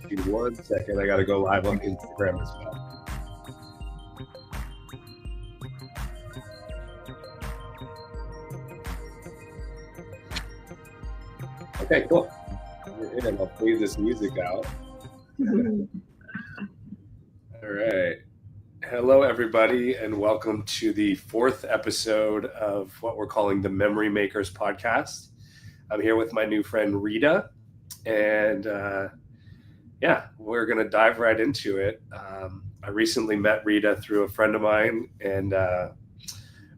Give me 1 second. I got to go live on Instagram as well. Okay, cool. We're in. I'll play this music out. All right. Hello, everybody, and welcome to the 4th episode of what we're calling the Memory Makers podcast. I'm here with my new friend, Rita, and we're going to dive right into it. I recently met Rita through a friend of mine and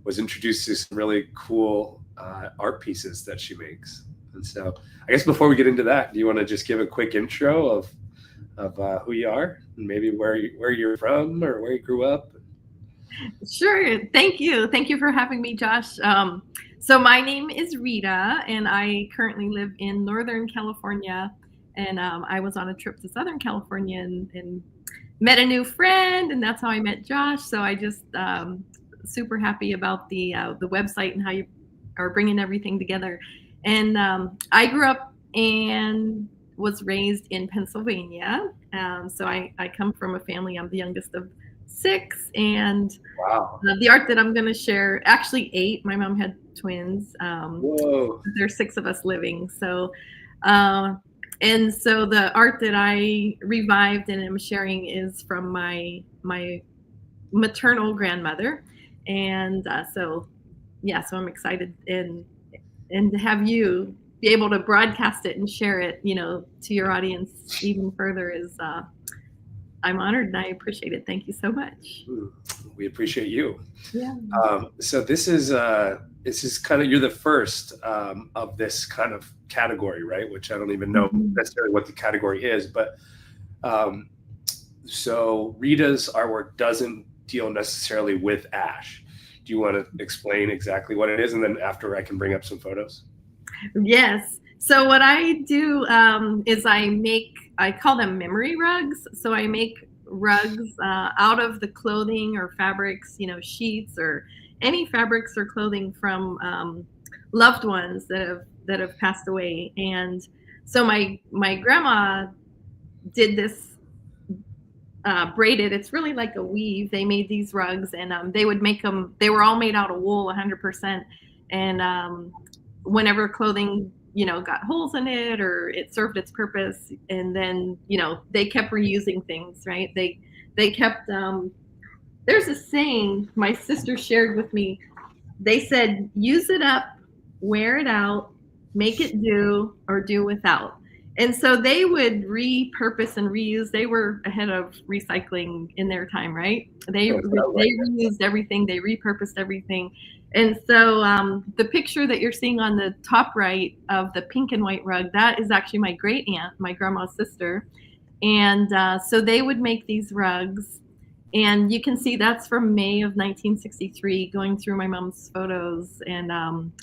was introduced to some really cool art pieces that she makes. And so I guess before we get into that, do you want to just give a quick intro of who you are and maybe where you're from or where you grew up? Sure. Thank you. Thank you for having me, Josh. So my name is Rita, and I currently live in Northern California. And I was on a trip to Southern California and met a new friend, and that's how I met Josh. So I just super happy about the website and how you are bringing everything together. And I grew up and was raised in Pennsylvania. So I come from a family. I'm the youngest of 6, and wow. The art that I'm going to share, actually 8. My mom had twins. Whoa. There's 6 of us living. So, and so the art that I revived and am sharing is from my maternal grandmother, and so I'm excited and to have you be able to broadcast it and share it, to your audience even further is. I'm honored and I appreciate it. Thank you so much. We appreciate you. Yeah. So this is kind of, you're the first of this kind of category, right? Which I don't even know necessarily what the category is, but so Rita's artwork doesn't deal necessarily with ash. Do you want to explain exactly what it is? And then after I can bring up some photos. Yes. So what I do is I call them memory rugs. So I make rugs out of the clothing or fabrics, sheets or any fabrics or clothing from loved ones that have passed away. And so my grandma did this braided. It's really like a weave. They made these rugs, and they would make them. They were all made out of wool, 100%. And whenever clothing got holes in it or it served its purpose, and then they kept reusing things, right? They kept there's a saying my sister shared with me. They said, use it up, wear it out, make it do, or do without. And so they would repurpose and reuse. They were ahead of recycling in their time, right? They reused everything, they repurposed everything. And so the picture that you're seeing on the top right of the pink and white rug, that is actually my great aunt, my grandma's sister. And so they would make these rugs. And you can see that's from May of 1963, going through my mom's photos and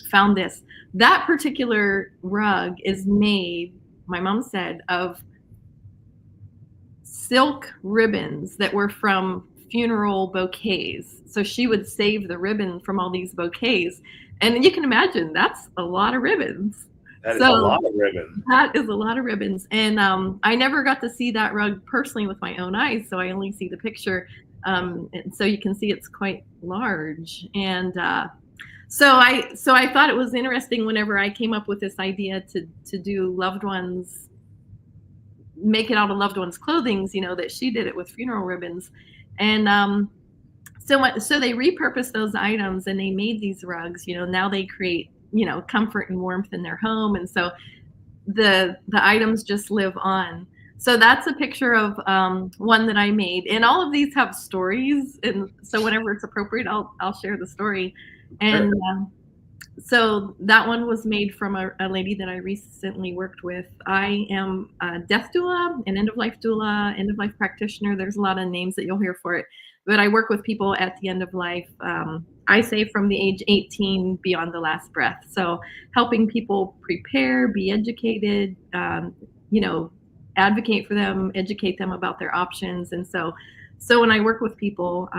found this. That particular rug is made, my mom said, of silk ribbons that were from funeral bouquets. So she would save the ribbon from all these bouquets. And you can imagine that's a lot of ribbons. That is a lot of ribbons. That is a lot of ribbons. And I never got to see that rug personally with my own eyes, so I only see the picture. And so you can see it's quite large. And so I thought it was interesting whenever I came up with this idea to do loved ones, make it out of loved ones' clothing, that she did it with funeral ribbons. And so they repurposed those items and they made these rugs. Now they create comfort and warmth in their home, and so the items just live on. So that's a picture of one that I made, and all of these have stories, and so whenever it's appropriate, I'll share the story. And so that one was made from a lady that I recently worked with. I am a death doula, an end-of-life doula, end-of-life practitioner. There's a lot of names that you'll hear for it. But I work with people at the end of life. I say from the age 18 beyond the last breath. So helping people prepare, be educated, advocate for them, educate them about their options. And so when I work with people,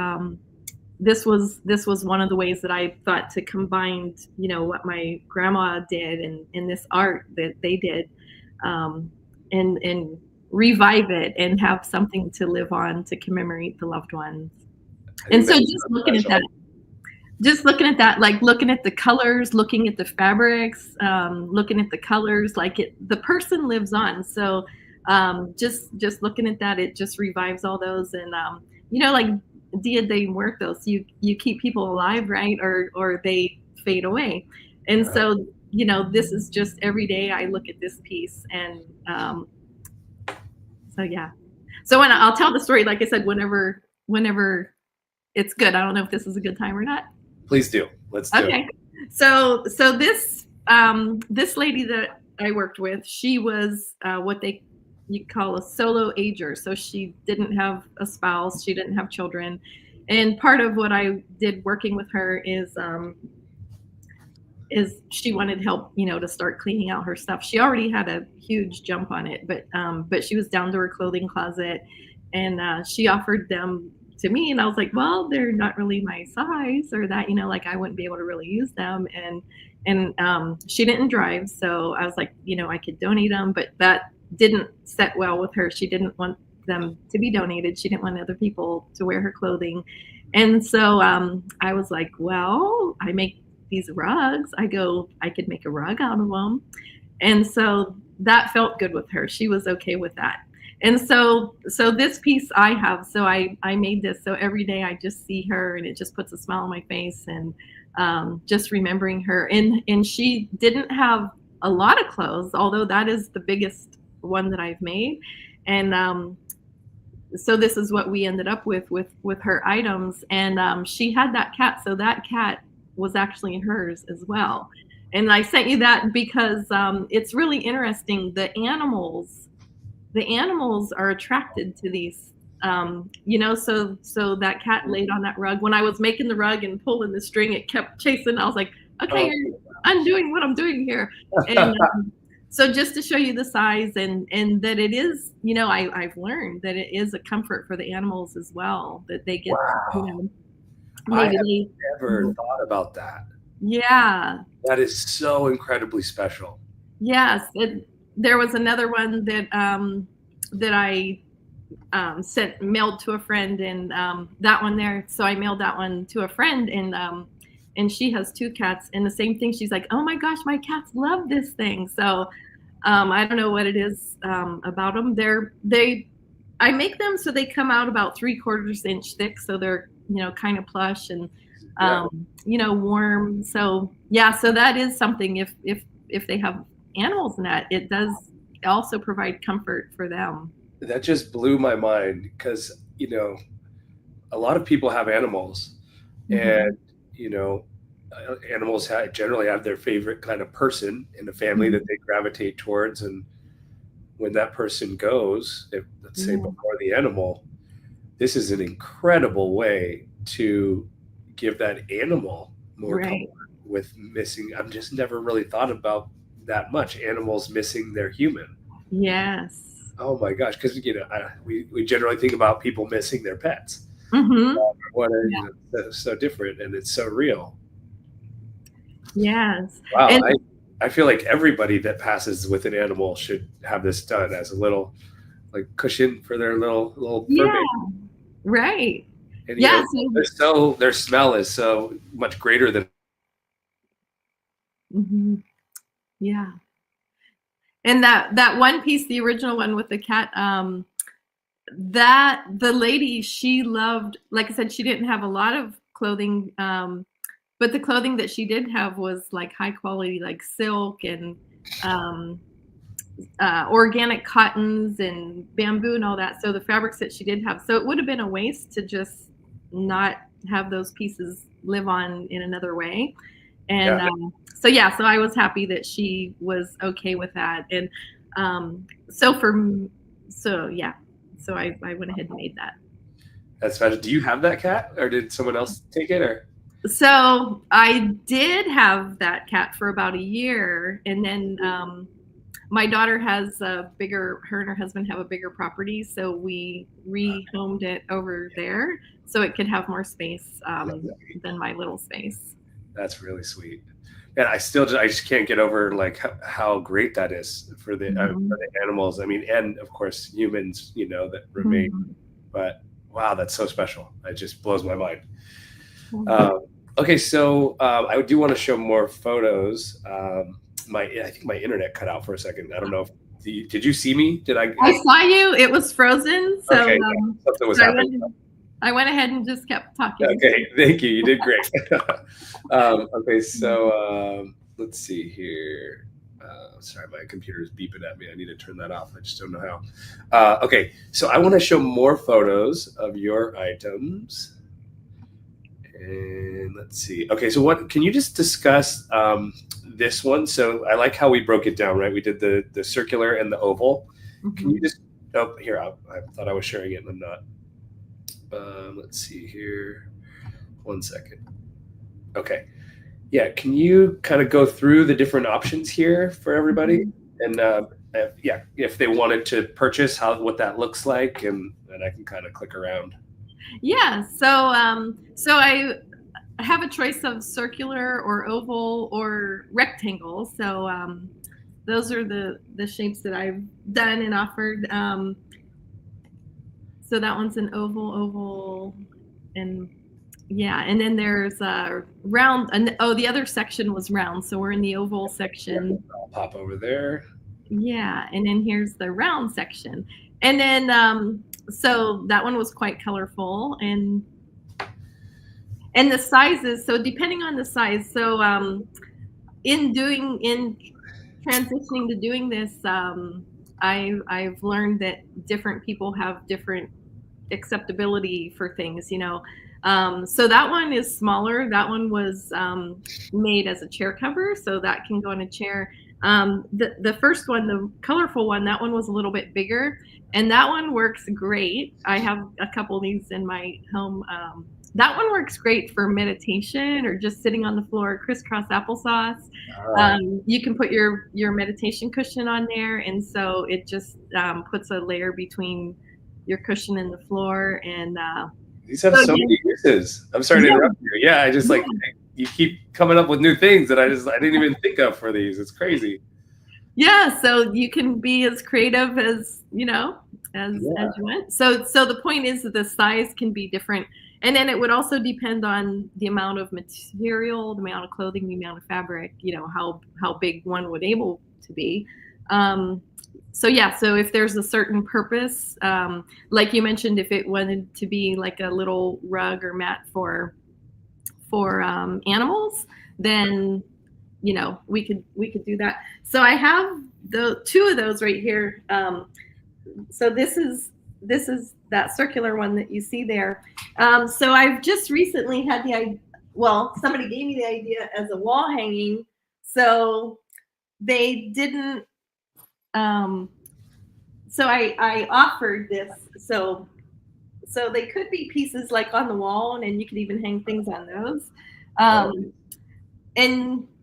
this was one of the ways that I thought to combine, what my grandma did and this art that they did, and revive it and have something to live on to commemorate the loved ones. I And think so that's just so looking at that, special. like looking at the colors, looking at the fabrics, looking at the colors, like the person lives on. So just looking at that, it just revives all those. And like Dia de Muertos, you keep people alive, right? Or they fade away. And Uh, so this is just every day I look at this piece, and so yeah. So when I'll tell the story, like I said, whenever it's good. I don't know if this is a good time or not. Please do. Let's do it. Okay. So this lady that I worked with, she was what you call a solo ager. So she didn't have a spouse, she didn't have children, and part of what I did working with her is she wanted help, to start cleaning out her stuff. She already had a huge jump on it, but she was down to her clothing closet, and she offered them to me, and I was like, well, they're not really my size, or that, like I wouldn't be able to really use them, and she didn't drive, so I was like, I could donate them, but that didn't set well with her. She didn't want them to be donated. She didn't want other people to wear her clothing, and so I was like, well, I make these rugs. I could make a rug out of them. And so that felt good with her. She was okay with that. And so this piece I have, so I made this. So every day I just see her, and it just puts a smile on my face, and just remembering her. And she didn't have a lot of clothes, although that is the biggest one that I've made. And so this is what we ended up with her items. And she had that cat, so that cat was actually hers as well. And I sent you that because it's really interesting. The animals are attracted to these. So that cat laid on that rug. When I was making the rug and pulling the string, it kept chasing. I was like, okay, Oh, you're undoing what I'm doing here. And so just to show you the size, and that it is, I've learned that it is a comfort for the animals as well, that they get, wow. I maybe have they, never thought about that. yeah, That is so incredibly special. yes. There was another one that I sent mailed to a friend, and that one there. So I mailed that one to a friend, and she has two cats, and the same thing. She's like, oh my gosh, my cats love this thing. So I don't know what it is about them. I make them so they come out about 3/4 inch thick, so they're kind of plush and Yeah. warm. So yeah, so that is something. If they have animals in that, it does also provide comfort for them. That just blew my mind because, a lot of people have animals, Mm-hmm. and, animals generally have their favorite kind of person in the family Mm-hmm. that they gravitate towards. And when that person goes, let's say Yeah. before the animal, this is an incredible way to give that animal more comfort Right. with missing. I've just never really thought about that much animals missing their human. Yes. Oh my gosh, because we generally think about people missing their pets. Mm-hmm. What a, Yeah. so different, and it's so real. Yes. Wow, And I feel like everybody that passes with an animal should have this done as a little like cushion for their little fur yeah. baby. Right. And Yeah. their smell is so much greater than. Mhm. Yeah. And that one piece, the original one with the cat, that the lady, she loved, like I said, she didn't have a lot of clothing, but the clothing that she did have was like high quality, like silk and um, organic cottons and bamboo and all that. So the fabrics that she did have, so it would have been a waste to just not have those pieces live on in another way. And Yeah, so yeah, so I was happy that she was okay with that. And so so yeah, so I went ahead and made that. that's special. Do you have that cat, or did someone else take it? Or So I did have that cat for about a year, and then my daughter has a bigger. Her and her husband have a bigger property, so we rehomed it over there so it could have more space than my little space. that's really sweet. and I just can't get over like how great that is for the animals. I mean, and of course humans, that remain. But wow, that's so special. It just blows my mind. Okay, so I do want to show more photos. I think my internet cut out for a second. I don't know if did you see me? I saw you. It was frozen, so okay, something was happening. I went ahead and just kept talking. Okay, thank you. You did great. Okay, so let's see here. Sorry, my computer is beeping at me. I need to turn that off. I just don't know how. Okay, so I want to show more photos of your items. And let's see. Okay, so what can you just discuss this one? So I like how we broke it down, right? We did the circular and the oval. Can you just here? I thought I was sharing it, and I'm not. Let's see here. 1 second. Okay. Yeah. Can you kind of go through the different options here for everybody? And if they wanted to purchase, what that looks like, and I can kind of click around. Yeah. So I have a choice of circular or oval or rectangle. So those are the shapes that I've done and offered. So that one's an oval, and and then there's a round. And the other section was round. So we're in the oval section. I'll pop over there. Yeah, and then here's the round section, and then so that one was quite colorful, and the sizes. So depending on the size, so in transitioning to doing this, I've learned that different people have different acceptability for things, so that one is smaller. That one was made as a chair cover, so that can go in a chair. The first one, the colorful one, that one was a little bit bigger, and that one works great. I have a couple of these in my home. That one works great for meditation or just sitting on the floor, crisscross applesauce. You can put your meditation cushion on there, and so it just puts a layer between your cushion and the floor. And these have so many uses. I'm sorry to interrupt you. Yeah, I just you keep coming up with new things that I didn't even think of for these. It's crazy. Yeah, so you can be as creative as you want. So the point is that the size can be different. And then it would also depend on the amount of material, the amount of clothing, the amount of fabric, how big one would able to be. So if there's a certain purpose, like you mentioned, if it wanted to be like a little rug or mat for animals, then we could do that. So I have the two of those right here. So this is that circular one that you see there. So I've just recently had somebody gave me the idea as a wall hanging. So they didn't, so I offered this. So they could be pieces like on the wall, and you could even hang things on those. And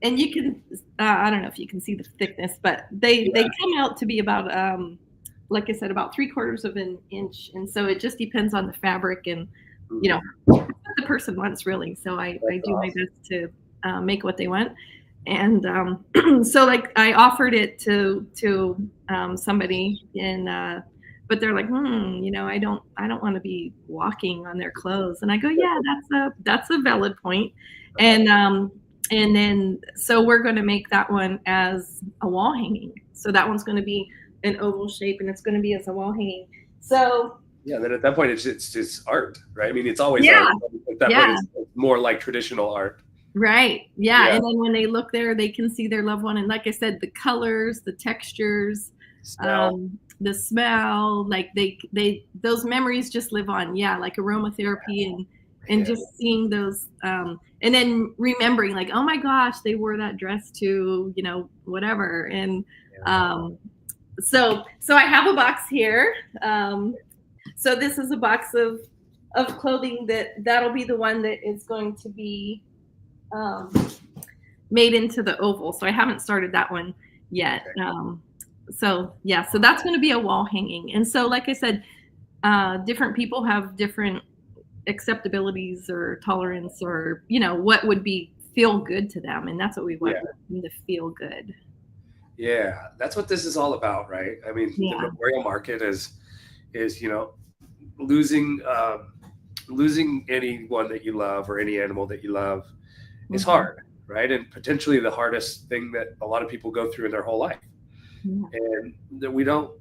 you can, I don't know if you can see the thickness, but they come out to be about, like I said, about 3/4 of an inch. And so it just depends on the fabric and, what the person wants, really. So I do my best to make what they want. And so I offered it to somebody, and but they're like, I don't want to be walking on their clothes. And I go, yeah, that's a valid point. And then so we're going to make that one as a wall hanging. So that one's going to be an oval shape, and it's going to be as a wall hanging. So then at that point it's just art, right? I mean, it's always art. At that point it's more like traditional art. Right. Yeah. And then when they look there, they can see their loved one. And like I said, the colors, the textures, the smell, like those memories just live on. Yeah. Like aromatherapy and just seeing those, and then remembering like, oh my gosh, they wore that dress to, whatever. And, so I have a box here. So this is a box of clothing that'll be the one that is going to be made into the oval. So I haven't started that one yet. So that's going to be a wall hanging. And so, like I said, different people have different acceptabilities or tolerance, or what would be feel good to them, and that's what we want Yeah. them to feel good. Yeah, that's what this is all about, right? I mean, the Yeah. memorial market is losing losing anyone that you love or any animal that you love is Mhm. hard, right? And potentially the hardest thing that a lot of people go through in their whole life, Yeah. and that we don't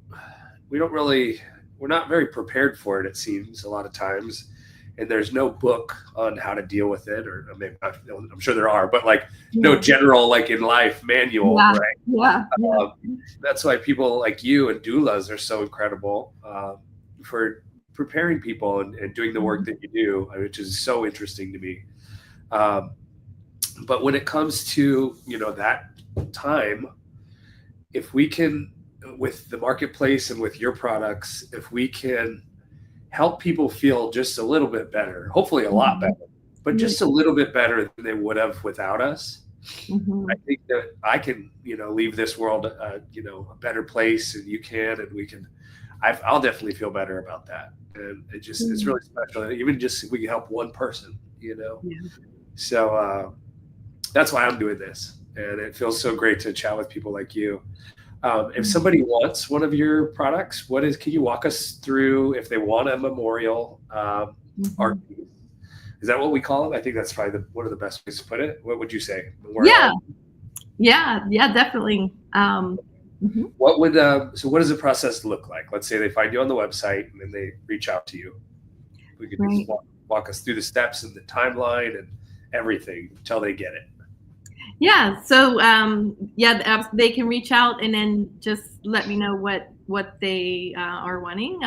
really we're not very prepared for it. It seems a lot of times, and there's no book on how to deal with it, or maybe I'm sure there are, but like no Yeah. general like in life manual, Yeah. right? Yeah. Yeah. Um, that's why people like you and doulas are so incredible for preparing people and doing the work Mhm. that you do, which is so interesting to me. Um, but when it comes to that time, if we can, with the marketplace and with your products, if we can help people feel just a little bit better, hopefully a lot Mhm. better, but Yeah. just a little bit better than they would have without us, I Mhm. think that I can, leave this world, a better place, and you can, and we can. I'll definitely feel better about that, and it's Mhm. really special. Even just if we can help one person. Yeah. So that's why I'm doing this, and it feels so great to chat with people like you. If Mhm. somebody wants one of your products, can you walk us through if they want a memorial art Mhm. piece? Is that what we call it? I think that's probably one of the best ways to put it. What would you say? Memorial Yeah. art? Yeah. Yeah. Definitely. Mhm. What does the process look like? Let's say they find you on the website and then they reach out to you. We could just Right. walk us through the steps and the timeline and everything until they get it. Yeah. So yeah, they can reach out and then just let me know what they are wanting.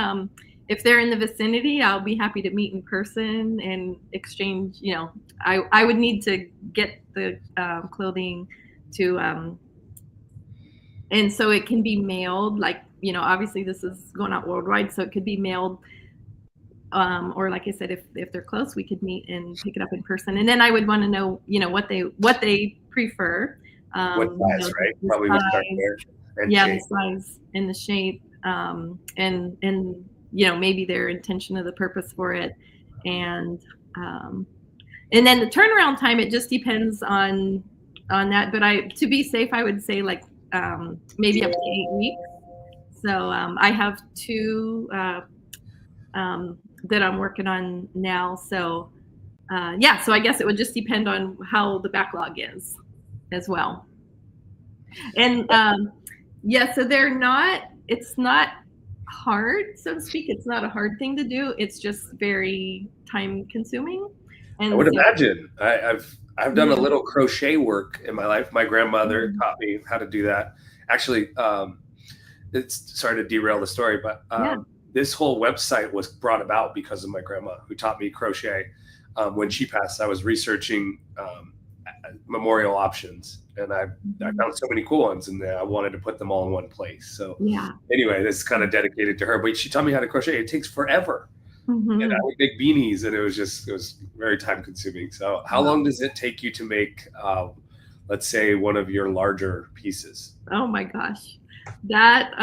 If they're in the vicinity, I'll be happy to meet in person and exchange. I would need to get the clothing to and so it can be mailed. Like obviously this is going out worldwide, so it could be mailed. Or like I said, if they're close, we could meet and pick it up in person. And then I would want to know, what they prefer. What size, right? The Probably we start size, there and yeah, the shape. size and the shape, and maybe their intention of the purpose for it, and um, and then the turnaround time. It just depends on that. But to be safe, I would say like maybe up to 8 weeks. So I have two. That I'm working on now. So yeah, so I guess it would just depend on how the backlog is as well. And yeah, so it's not hard, so to speak. It's not a hard thing to do. It's just very time consuming. I And would so, imagine. I've done a yeah, little crochet work in my life. My grandmother mm, taught me how to do that. Actually, it's sorry to derail the story, but yeah. this whole website was brought about because of my grandma who taught me crochet. When she passed, I was researching memorial options, and I Mhm. found so many cool ones, and I wanted to put them all in one place. So Yeah. anyway, this is kind of dedicated to her. But she taught me how to crochet. It takes forever, and I Hmm. would make beanies, and it was very time consuming. So how long does it take you to make, let's say, one of your larger pieces? Oh my gosh. That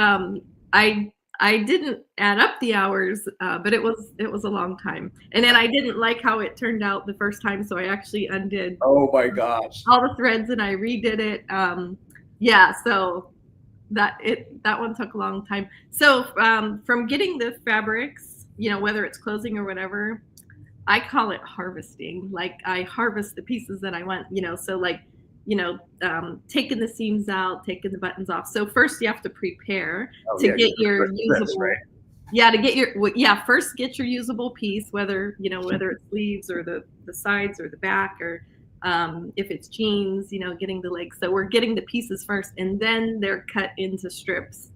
I I didn't add up the hours, but it was a long time. And then I didn't like how it turned out the first time, so I actually undid Oh my gosh. all the threads and I redid it. Yeah, so that one took a long time. So from getting the fabrics, whether it's clothing or whatever, I call it harvesting. Like I harvest the pieces that I want, so like, taking the seams out, taking the buttons off. So first you have to prepare Oh to yeah, get your Chris, usable, right? yeah, first get your usable piece, whether it's sleeves or the sides or the back, or if it's jeans, getting the legs. So we're getting the pieces first, and then they're cut into strips.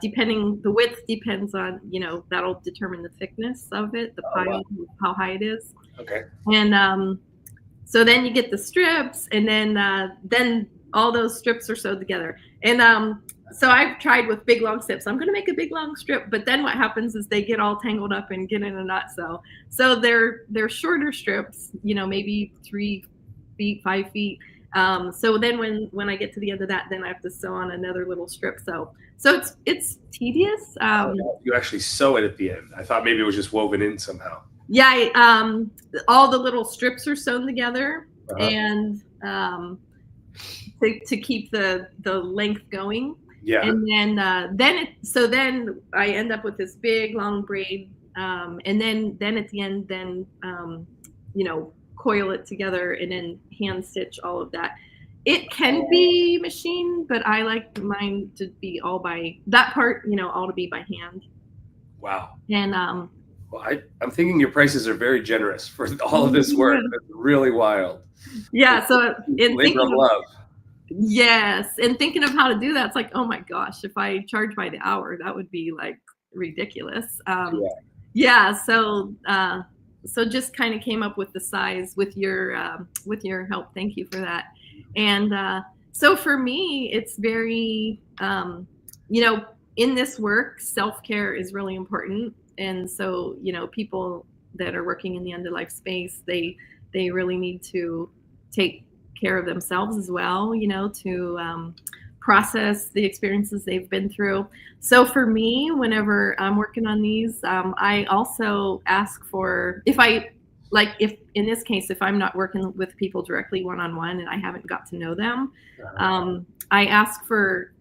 Depending, the width depends on, that'll determine the thickness of it, the Oh wow. pile, how high it is. Okay. And so then you get the strips, and then all those strips are sewed together. And so I've tried with big long strips. I'm going to make a big long strip, but then what happens is they get all tangled up and get in a knot. So they're shorter strips, maybe 3 feet, 5 feet. So then when I get to the end of that, then I have to sew on another little strip. So it's tedious. Oh, no, you actually sew it at the end. I thought maybe it was just woven in somehow. Yeah, all the little strips are sewn together, Uh-huh. and um, to keep the length going. Yeah. And then I end up with this big long braid, and then at the end, coil it together and then hand stitch all of that. It can be machine, but I like mine to be all by that part, all to be by hand. Wow. And Well, I'm thinking your prices are very generous for all of this work. That's really wild. yeah. So in Labor of thinking love. Yes, and thinking of how to do that, it's like, oh my gosh, if I charge by the hour, that would be like ridiculous. Yeah. Yeah, so just kind of came up with the size with your help. Thank you for that. And so for me, it's very in this work, self-care is really important. And so people that are working in the end of life space, they really need to take care of themselves as well, to process the experiences they've been through. So for me, whenever I'm working on these, I also ask for, if in this case, if I'm not working with people directly one-on-one and I haven't got to know them, I ask for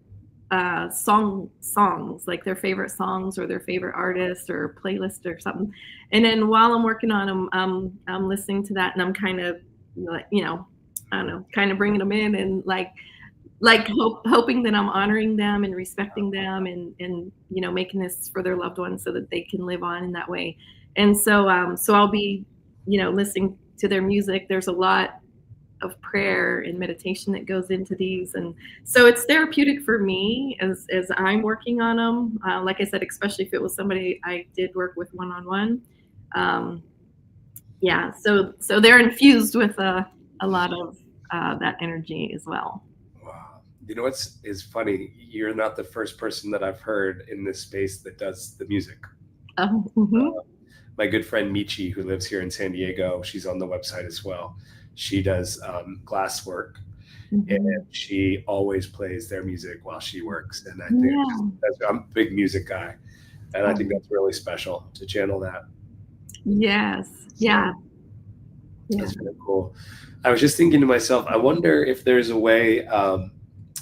songs, like their favorite songs or their favorite artist or playlist or something. And then while I'm working on them, I'm listening to that and I'm kind of I don't know, kind of bringing them in and hoping that I'm honoring them and respecting them and making this for their loved ones so that they can live on in that way. And so I'll be listening to their music. There's a lot of prayer and meditation that goes into these, and so it's therapeutic for me as I'm working on them. Like I said, especially if it was somebody I did work with one-on-one. Yeah, so they're infused with a lot of that energy as well. Wow. You know what's is funny? You're not the first person that I've heard in this space that does the music. My good friend Michi, who lives here in San Diego, she's on the website as well. She does glass work, and she always plays their music while she works. And I think I'm a big music guy, and I think that's really special to channel that. Yes. Yeah. That's really cool. I was just thinking to myself, I wonder if there's a way,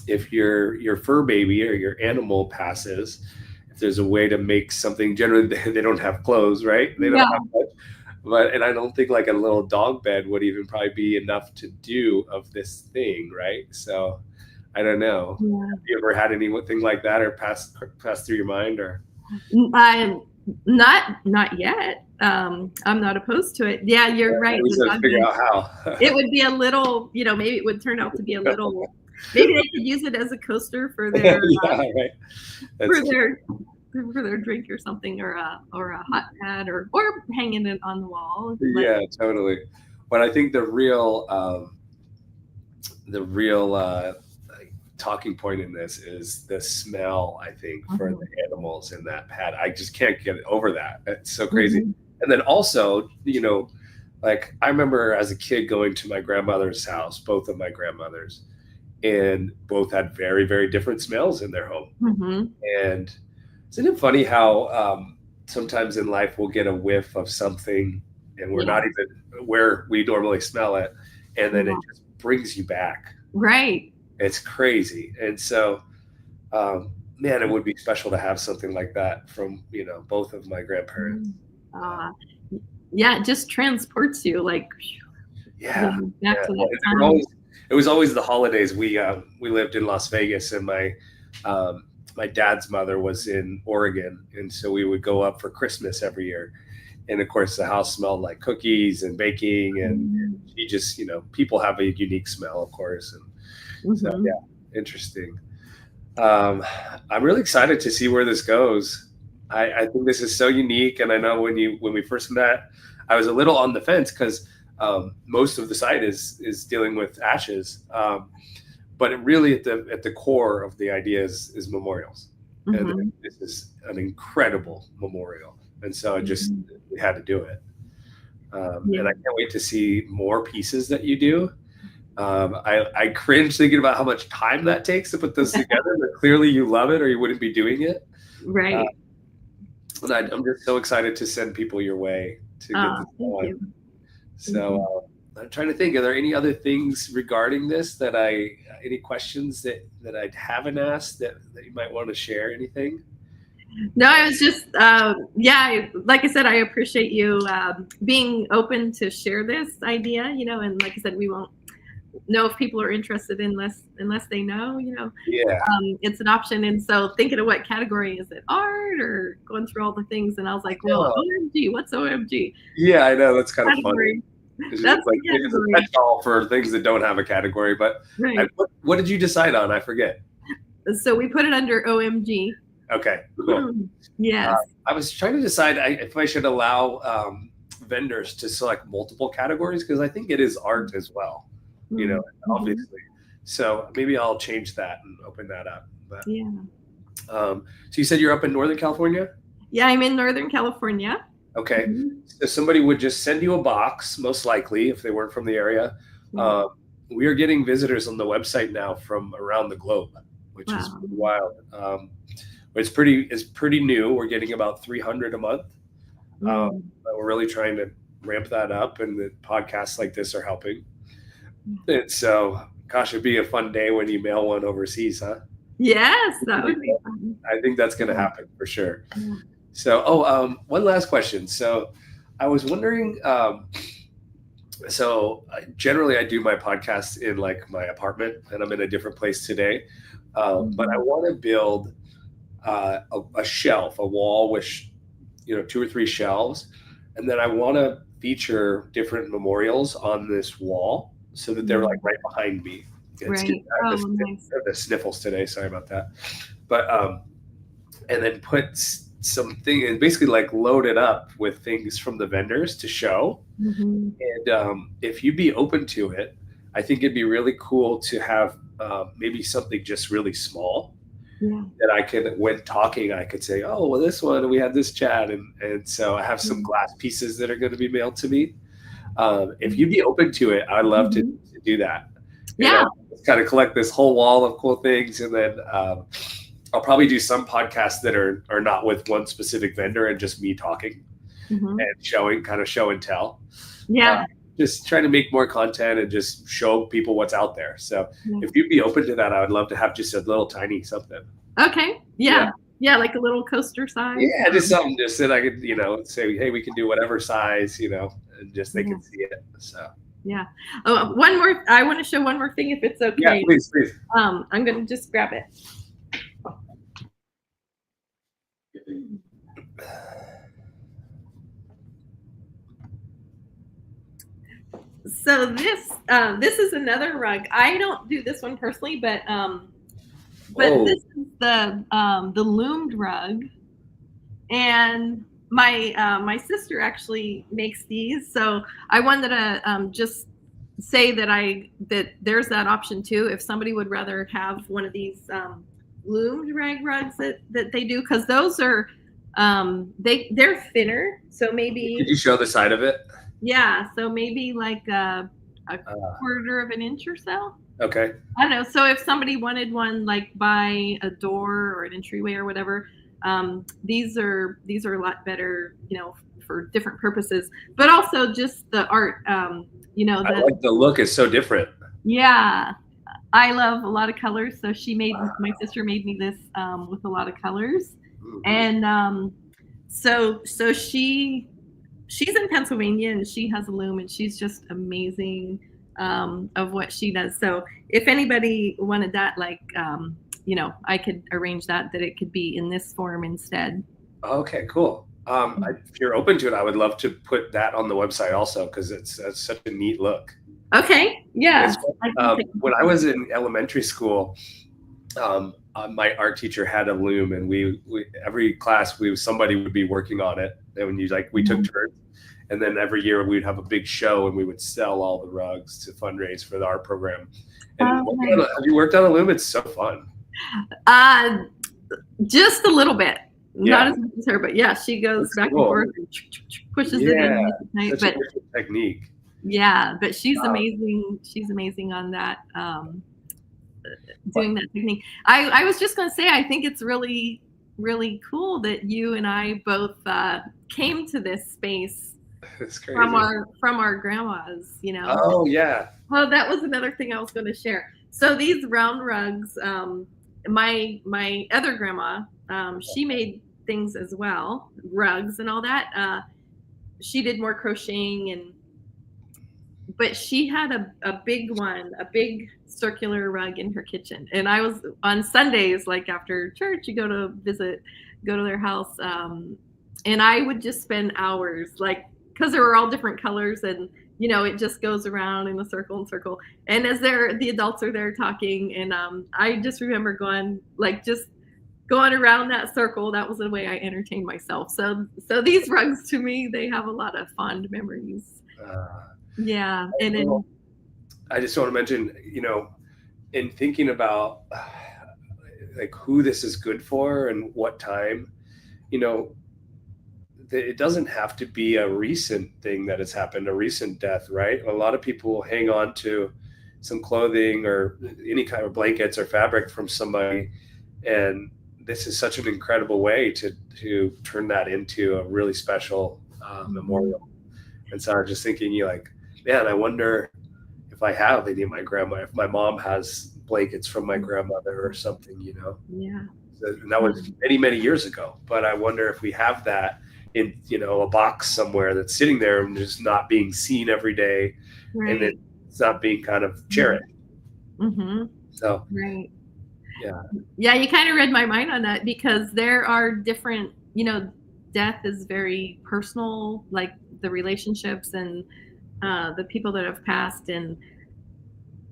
if your fur baby or your animal passes, if there's a way to make something. Generally, they don't have clothes, right? They don't have much. And I don't think like a little dog bed would even probably be enough to do of this thing, right? So I don't know. Yeah. Have you ever had anything like that or pass through your mind or? I'm not yet. I'm not opposed to it. Yeah, you're right. Figure out how. It would be a little, maybe it would turn out to be a little. Maybe they could use it as a coaster for their for their drink or something, or a hot pad, or hanging it on the wall. Yeah, totally. But I think the real talking point in this is the smell, I think, for the animals in that pad. I just can't get over that. It's so crazy. And then also, like I remember as a kid going to my grandmother's house, both of my grandmothers, and both had very, very different smells in their home. And isn't it funny how sometimes in life we'll get a whiff of something and we're not even where we normally smell it, and then it just brings you back. Right. It's crazy. And so, man, it would be special to have something like that from, both of my grandparents. Yeah, it just transports you back to that time. It was always the holidays. We lived in Las Vegas, and my dad's mother was in Oregon, and so we would go up for Christmas every year. And of course, the house smelled like cookies and baking, and you just, people have a unique smell, of course. And so, yeah, interesting. I'm really excited to see where this goes. I think this is so unique, and I know when we first met, I was a little on the fence because most of the site is dealing with ashes, but it really at the core of the idea is memorials, and this is an incredible memorial, and so we had to do it, and I can't wait to see more pieces that you do. I cringe thinking about how much time that takes to put this together, but clearly you love it or you wouldn't be doing it. Right. And I'm just so excited to send people your way to get this going. So I'm trying to think, are there any other things regarding this any questions that I haven't asked that you might want to share? Anything? No, I was just, like I said, I appreciate you being open to share this idea, and like I said, we won't know if people are interested unless they know, Yeah. it's an option. And so thinking of what category, is it art or going through all the things? And I was like, well, OMG, what's OMG? Yeah, I know. That's kind of funny. That's like it's a catch-all for things that don't have a category. But right. What did you decide on? I forget. So we put it under OMG. Okay, cool. Yes. I was trying to decide if I should allow vendors to select multiple categories, because I think it is art as well, obviously. So maybe I'll change that and open that up. But, yeah. So you said you're up in Northern California? Yeah, I'm in Northern California. Okay. So somebody would just send you a box, most likely, if they weren't from the area. We are getting visitors on the website now from around the globe, which is wild. It's pretty new. We're getting about 300 a month. But we're really trying to ramp that up, and the podcasts like this are helping. And so, gosh, it'd be a fun day when you mail one overseas, huh? Yes, that would be fun. I think that's going to happen for sure. So, one last question. So, I was wondering. Generally, I do my podcast in like my apartment, and I'm in a different place today. But I want to build a shelf, a wall with 2 or 3 shelves, and then I want to feature different memorials on this wall so that they're like right behind me. Right. Nice. The sniffles today. Sorry about that. But and then put something and basically like load it up with things from the vendors to show. And if you'd be open to it, I think it'd be really cool to have maybe something just really small. That I could, when talking, I could say, oh, well, this one, we had this chat. And so I have some glass pieces that are going to be mailed to me. If you'd be open to it, I'd love to do that. Yeah. Kind of collect this whole wall of cool things. And then I'll probably do some podcasts that are not with one specific vendor and just me talking and showing, kind of show and tell. Yeah. Just trying to make more content and just show people what's out there. So if you'd be open to that, I would love to have just a little tiny something. Okay. Yeah. Like a little coaster size. Yeah, just something just that I could, say, hey, we can do whatever size, and just they can see it. So yeah. Oh, one more. I want to show one more thing, if it's okay. Yeah, please. I'm going to just grab it. So this is another rug. I don't do this one personally, but this is the loomed rug, and my sister actually makes these. So I wanted to just say that there's that option too. If somebody would rather have one of these loomed rag rugs that they do, because those are they're thinner. So maybe could you show the side of it? Yeah, so maybe like a quarter of an inch or so. Okay. I don't know. So if somebody wanted one like by a door or an entryway or whatever, these are a lot better, for different purposes. But also just the art, I like the look is so different. Yeah. I love a lot of colors. So my sister made me this with a lot of colors. And so she's in Pennsylvania, and she has a loom, and she's just amazing of what she does. So if anybody wanted that, like, I could arrange that it could be in this form instead. Okay, cool. If you're open to it, I would love to put that on the website also, because it's such a neat look. Okay, yeah. When I was in elementary school, my art teacher had a loom, and we every class somebody would be working on it, and we took turns, and then every year we'd have a big show, and we would sell all the rugs to fundraise for the art program. And have you worked on a loom? It's so fun. Just a little bit, not as much as her, but yeah, she goes back and forth and pushes it in. Such a different technique. Yeah, but she's amazing. She's amazing on that. Doing that technique. I was just going to say, I think it's really, really cool that you and I both came to this space It's from crazy. our grandmas, you know. Oh yeah. Well, that was another thing I was going to share. So these round rugs, my other grandma, she made things as well, rugs and all that. She did more crocheting, but she had a big one, a big circular rug in her kitchen. And I was on Sundays, like after church, you go to visit, go to their house, and I would just spend hours, like, because there were all different colors, and it just goes around in a circle and circle. And as the adults are there talking, and I just remember going, like, just going around that circle. That was the way I entertained myself. So these rugs, to me, they have a lot of fond memories. Uh, Yeah, and well, then I just want to mention, in thinking about like who this is good for and what time, you know, it doesn't have to be a recent thing that has happened, a recent death, right? A lot of people hang on to some clothing or any kind of blankets or fabric from somebody, and this is such an incredible way to turn that into a really special mhm, memorial. And so I was just thinking, you like, man, I wonder if I have any of my grandma, if my mom has blankets from my grandmother or something. yeah, And that was mhm, many, many years ago. But I wonder if we have that in, a box somewhere that's sitting there and just not being seen every day, and then right, it's not being kind of mhm, cherished. mhm, So right. yeah. Yeah, you kind of read my mind on that, because there are different, death is very personal, like the relationships and the people that have passed. And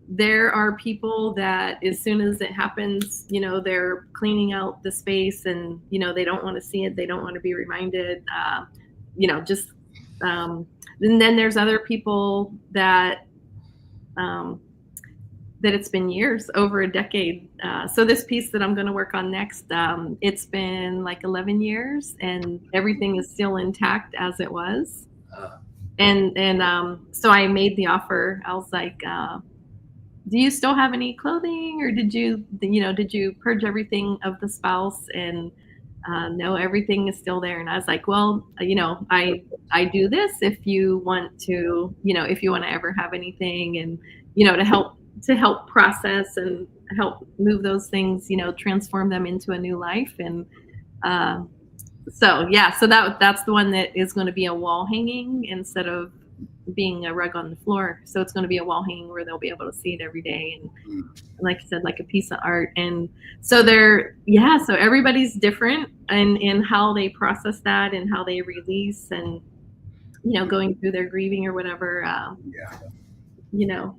there are people that as soon as it happens, they're cleaning out the space, and they don't want to see it, they don't want to be reminded, just and then there's other people um, that it's been years, over a decade. So this piece that I'm going to work on next, it's been like 11 years, and everything is still intact as it was. uh, And so I made the offer. I was like, do you still have any clothing, or did you purge everything of the spouse? And no, everything is still there. And I was like, well, I do this if you want to, if you want to ever have anything, and to help process and help move those things, transform them into a new life. And uh, so yeah, so that's the one that is going to be a wall hanging instead of being a rug on the floor. So it's going to be a wall hanging where they'll be able to see it every day. And like I said, like a piece of art. And so so everybody's different in how they process that and how they release, and going through their grieving or whatever. yeah. You know,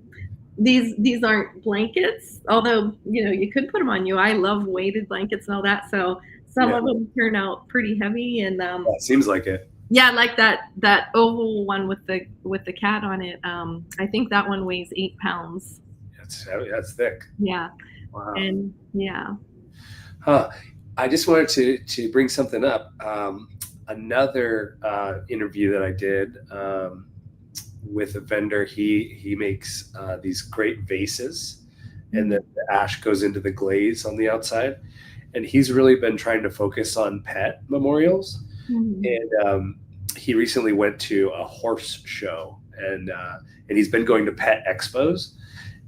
these aren't blankets, although you could put them on you. I love weighted blankets and all that. So some Yeah. of them turn out pretty heavy. And Well, it seems like it. yeah, like that oval one with the cat on it. I think that one weighs 8 pounds. That's thick. Yeah, Wow. and yeah. Huh. I just wanted to bring something up. Another interview that I did with a vendor. He makes these great vases, and then Mm, the ash goes into the glaze on the outside. And he's really been trying to focus on pet memorials. mm, And he recently went to a horse show, and he's been going to pet expos.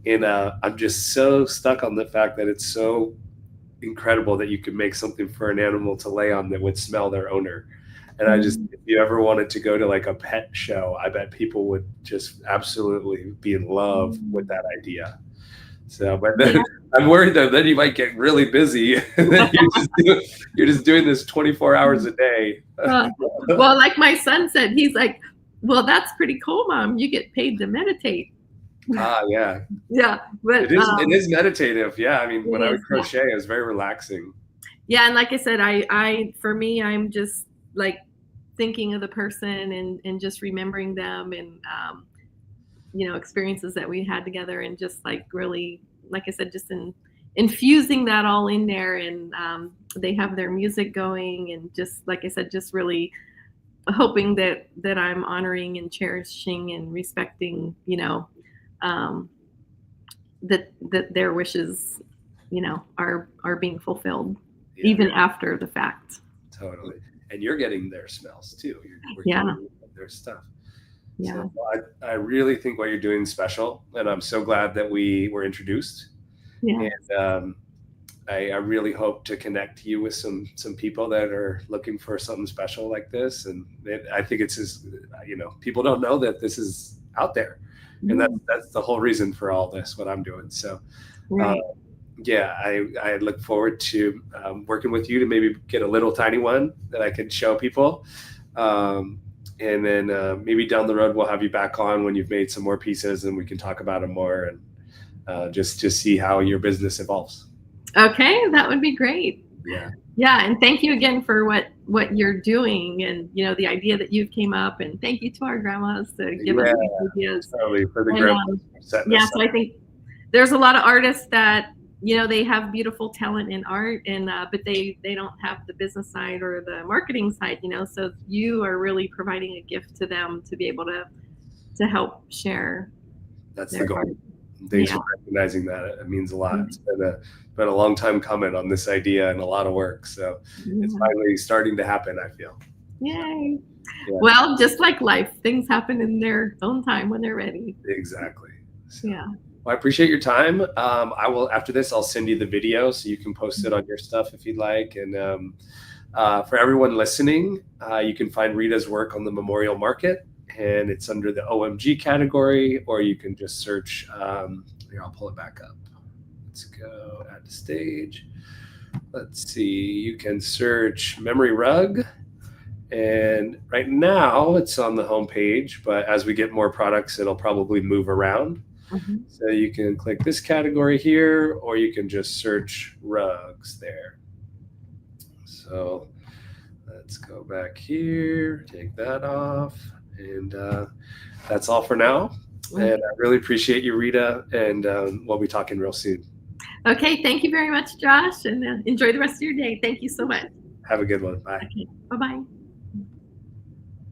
And I'm just so stuck on the fact that it's so incredible that you could make something for an animal to lay on that would smell their owner. And I just, mm. if you ever wanted to go to like a pet show, I bet people would just absolutely be in love with that idea. So, but Yeah. then I'm worried that then you might get really busy, and then you're just doing this 24 hours a day. Uh, well, like my son said, he's like, "Well, that's pretty cool, Mom. You get paid to meditate." Yeah, Yeah, but it is meditative. Yeah, I mean, it when I would is. Yeah, crochet, it was very relaxing. yeah, and like I said, for me, I'm just like thinking of the person, and just remembering them, and experiences that we had together, and just like really, like I said, just infusing that all in there. And they have their music going, and just like I said, just really hoping that I'm honoring and cherishing and respecting, um, that their wishes, are being fulfilled Yeah, even after the fact. totally. And you're getting their smells too. We're Yeah. getting their stuff. Yeah. So I really think what you're doing is special, and I'm so glad that we were introduced. Yeah. And I really hope to connect you with some people that are looking for something special like this. And I think it's just, people don't know that this is out there, and Yeah. that's the whole reason for all this, what I'm doing. So Right. yeah, I look forward to working with you to maybe get a little tiny one that I can show people. Um, and then maybe down the road we'll have you back on when you've made some more pieces, and we can talk about them more, and just see how your business evolves. Okay, that would be great. Yeah. Yeah, and thank you again for what you're doing, and the idea that you came up, and thank you to our grandmas to give us Yeah, these ideas. totally, for the And grandmas for setting yeah, us so up. I think there's a lot of artists that they have beautiful talent in art, and but they don't have the business side or the marketing side. So you are really providing a gift to them to be able to help share That's the their goal. art. Thanks Yeah. for recognizing that. It means a lot. It's been a long time coming on this idea, and a lot of work. So it's Yeah. finally starting to happen, I feel. Yay. Yeah. Well, just like life, things happen in their own time when they're ready. Exactly. So, Yeah. well, I appreciate your time. I will, after this, I'll send you the video so you can post it on your stuff if you'd like. And for everyone listening, you can find Rita's work on the Memorial Market, and it's under the OMG category, or you can just search. Here, I'll pull it back up. Let's go add to stage. Let's see. You can search memory rug, and right now it's on the home page, but as we get more products, it'll probably move around. Mhm. So you can click this category here, or you can just search rugs there. So let's go back here, take that off, and that's all for now. And I really appreciate you, Rita, and we'll be talking real soon. Okay, thank you very much, Josh, and enjoy the rest of your day. Thank you so much. Have a good one. Bye. Okay, bye-bye.